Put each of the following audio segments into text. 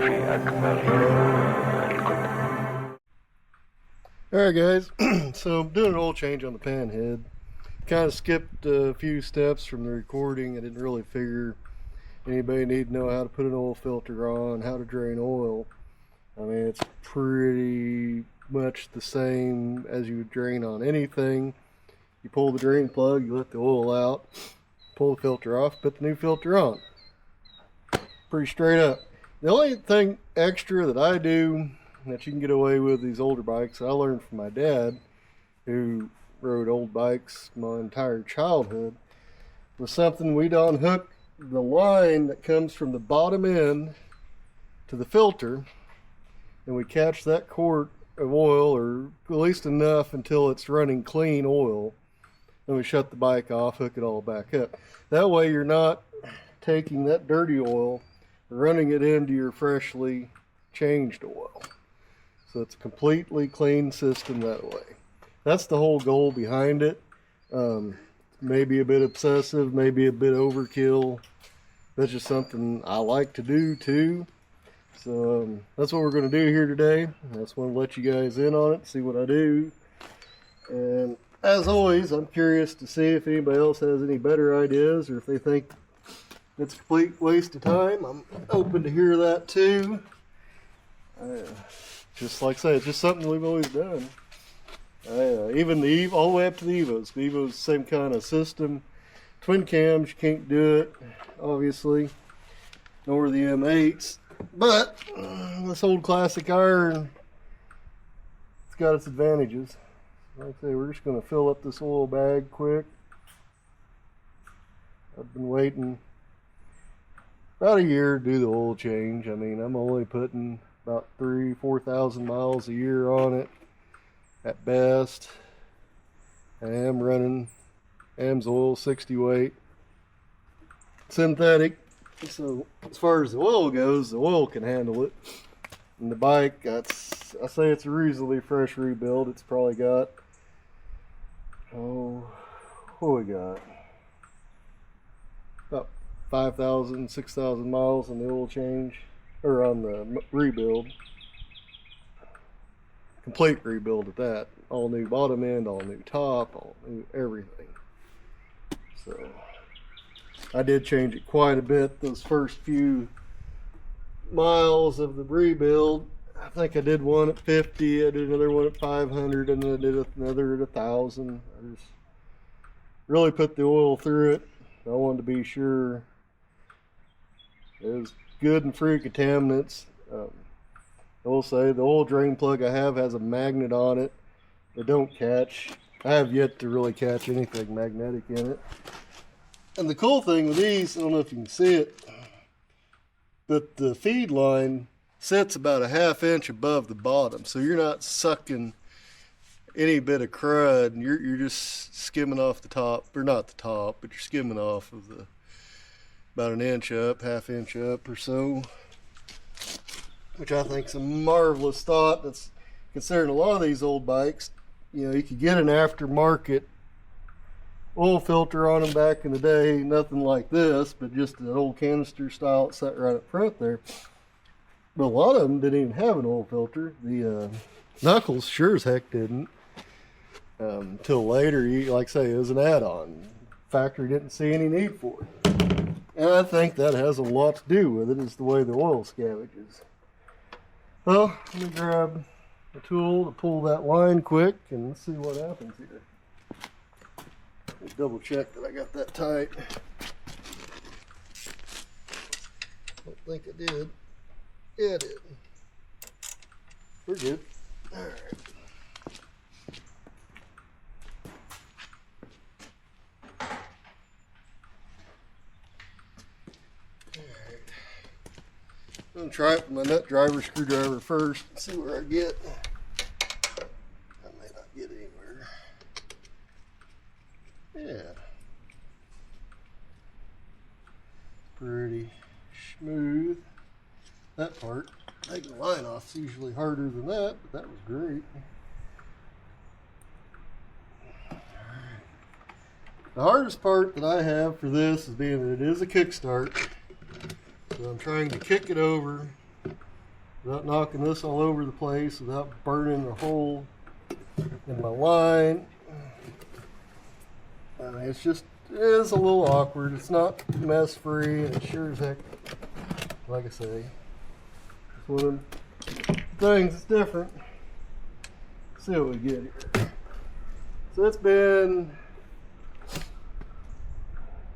Alright guys, so I'm doing an oil change on the Panhead. Kind of skipped a few steps from the recording. I didn't really figure anybody need to know how to put an oil filter on, how to drain oil. I mean, it's pretty much the same as you would drain on anything. You pull the drain plug, you let the oil out, pull the filter off, put the new filter on. Pretty straight up. The only thing extra that I do that you can get away with these older bikes, I learned from my dad, who rode old bikes my entire childhood, was something we'd unhook the line that comes from the bottom end to the filter, and we catch that quart of oil, or at least enough until it's running clean oil, and we shut the bike off, hook it all back up. That way you're not taking that dirty oil, running it into your freshly changed oil. So it's a completely clean system that way. That's the whole goal behind it. Maybe a bit obsessive, maybe a bit overkill. That's just something I like to do too. So that's what we're going to do here today. I just want to let you guys in on it, see what I do. And as always, I'm curious to see if anybody else has any better ideas, or if they think it's a complete waste of time. I'm open to hear that too. Just like I say, it's just something we've always done. Even the all the way up to the Evos. The Evos, same kind of system. Twin cams, you can't do it, obviously. Nor the M8s. But this old classic iron, it's got its advantages. Like I say, we're just going to fill up this oil bag quick. I've been waiting about a year to do the oil change. I mean, I'm only putting about 3,000–4,000 miles a year on it at best. I am running AMSOIL 60 weight synthetic, so as far as the oil goes, the oil can handle it. And the bike, I say it's a reasonably fresh rebuild. It's probably got, what we got, about 5,000, 6,000 miles on the oil change, or on the rebuild. Complete rebuild at that. All new bottom end, all new top, all new everything. So I did change it quite a bit those first few miles of the rebuild. I think I did one at 50, I did another one at 500, and then I did another at 1,000. I just really put the oil through it. I wanted to be sure it was good and free of contaminants. I will say the oil drain plug I have has a magnet on it. They don't catch. I have yet to really catch anything magnetic in it. And the cool thing with these, I don't know if you can see it, but the feed line sits about a ½ inch above the bottom, so you're not sucking any bit of crud. You're just skimming off the top, or not the top, but you're skimming off of the about an inch up, ½ inch up or so, which I think is a marvelous thought. That's considering a lot of these old bikes, you know, you could get an aftermarket oil filter on them back in the day, nothing like this, but just an old canister style that sat right up front there. But a lot of them didn't even have an oil filter. The Knuckles sure as heck didn't. Until later, like I say, it was an add-on. Factory didn't see any need for it. And I think that has a lot to do with it, is the way the oil scavenges. Well, let me grab a tool to pull that line quick, and let's see what happens here. Let's double check that I got that tight. Don't think I did. Yeah, I did. We're good. All right. I'm going to try it with my nut driver screwdriver first and see where I get. I may not get anywhere. Yeah. Pretty smooth. That part, taking the line off is usually harder than that, but that was great. The hardest part that I have for this is being that it is a kickstart. So I'm trying to kick it over without knocking this all over the place, without burning a hole in my line. It is a little awkward. It's not mess free, and it sure as heck, like I say, it's one of them things that's different. Let's see what we get here. So it's been,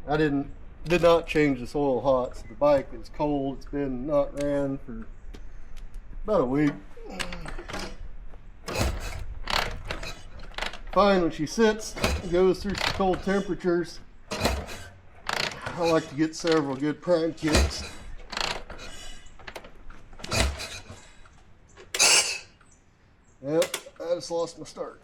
I did not change this oil hot, so the bike is cold. It's been not ran for about a week. Fine when she sits, it goes through some cold temperatures. I like to get several good prime kicks. Yep, I just lost my start.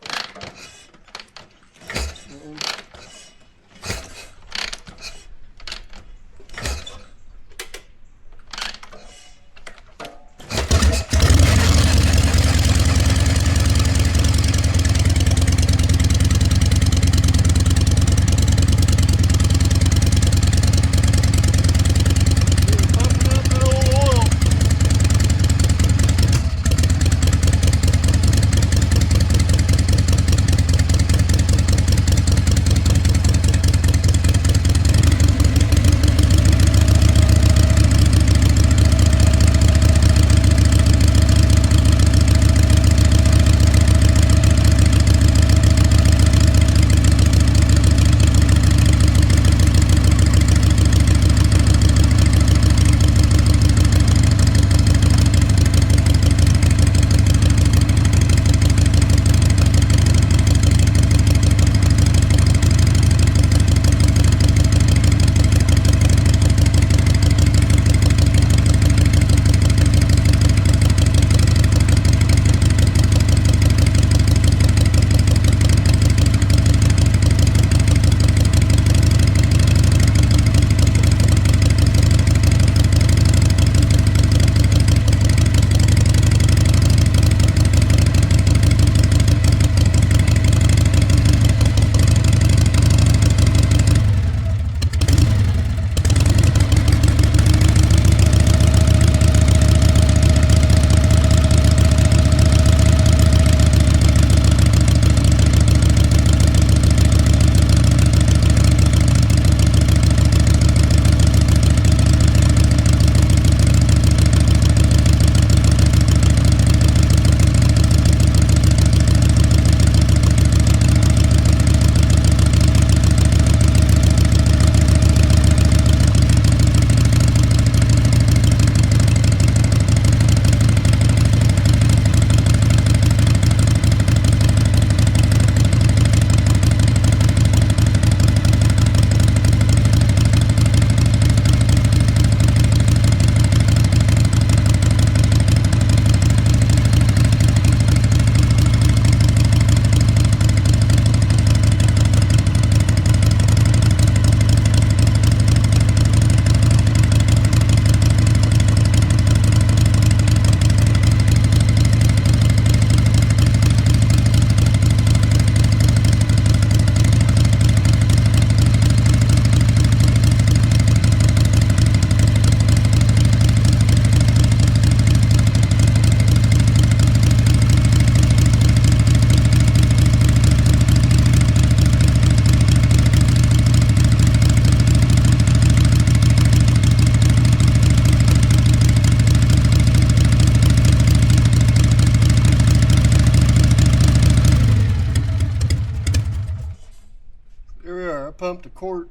Pumped a quart.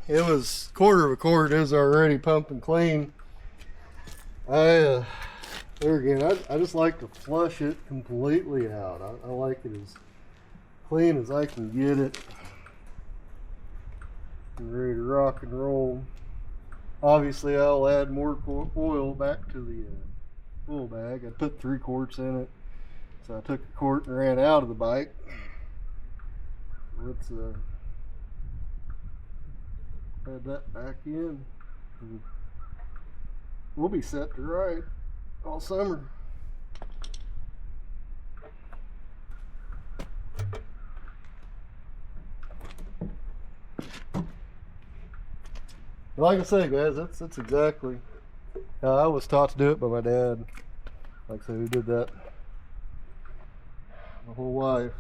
It was quarter of a quart. It was already pumping clean. There again, I just like to flush it completely out. I like it as clean as I can get it. I'm ready to rock and roll. Obviously, I'll add more oil back to the oil bag. I put 3 quarts in it, so I took a quart and ran out of the bike. Let's add that back in. We'll be set to ride all summer. Like I say, guys, that's exactly how I was taught to do it by my dad. Like I said, we did that my whole life.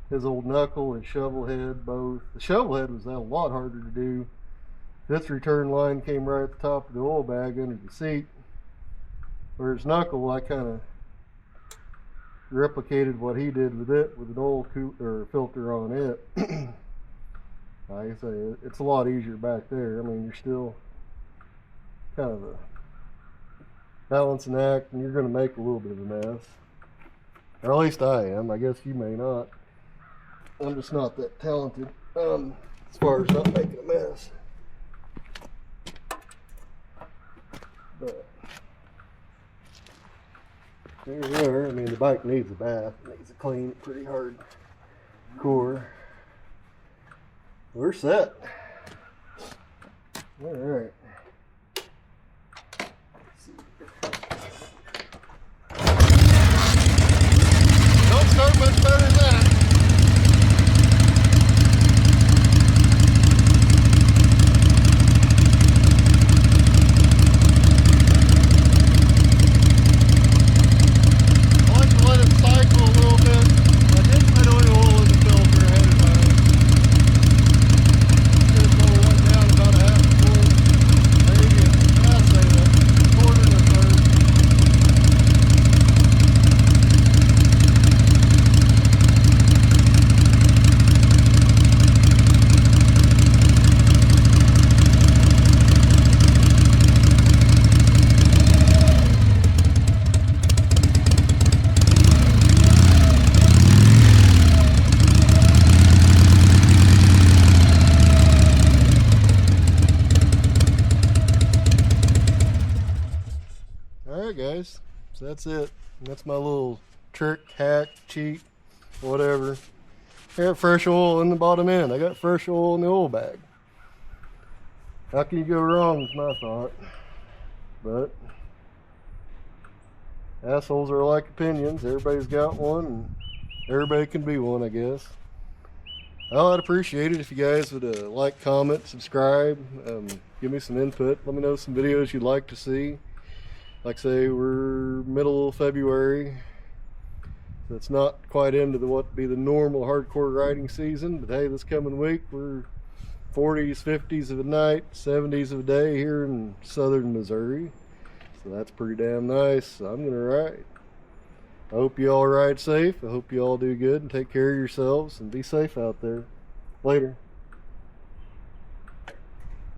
His old knuckle and shovel head both. The shovel head was a lot harder to do. This return line came right at the top of the oil bag under the seat. Whereas knuckle, I kind of replicated what he did with it with an oil filter on it. Like I say, it's a lot easier back there. I mean, you're still kind of a balancing act, and you're going to make a little bit of a mess. Or at least I am. I guess you may not. I'm just not that talented as far as not making a mess. But there we are. I mean, the bike needs a bath. It needs a clean, pretty hard core. We're set. All right. Don't start much better than that. Alright guys, so that's it. That's my little trick, hack, cheat, whatever. I got fresh oil in the bottom end. I got fresh oil in the oil bag. How can you go wrong is my thought. But assholes are like opinions. Everybody's got one and everybody can be one, I guess. I'd appreciate it if you guys would like, comment, subscribe, give me some input. Let me know some videos you'd like to see. Like I say, we're middle of February, so it's not quite into what would be the normal hardcore riding season, but hey, this coming week we're 40s, 50s of a night, 70s of a day here in southern Missouri, so that's pretty damn nice. So I'm gonna ride. I hope you all ride safe. I hope you all do good and take care of yourselves and be safe out there. Later.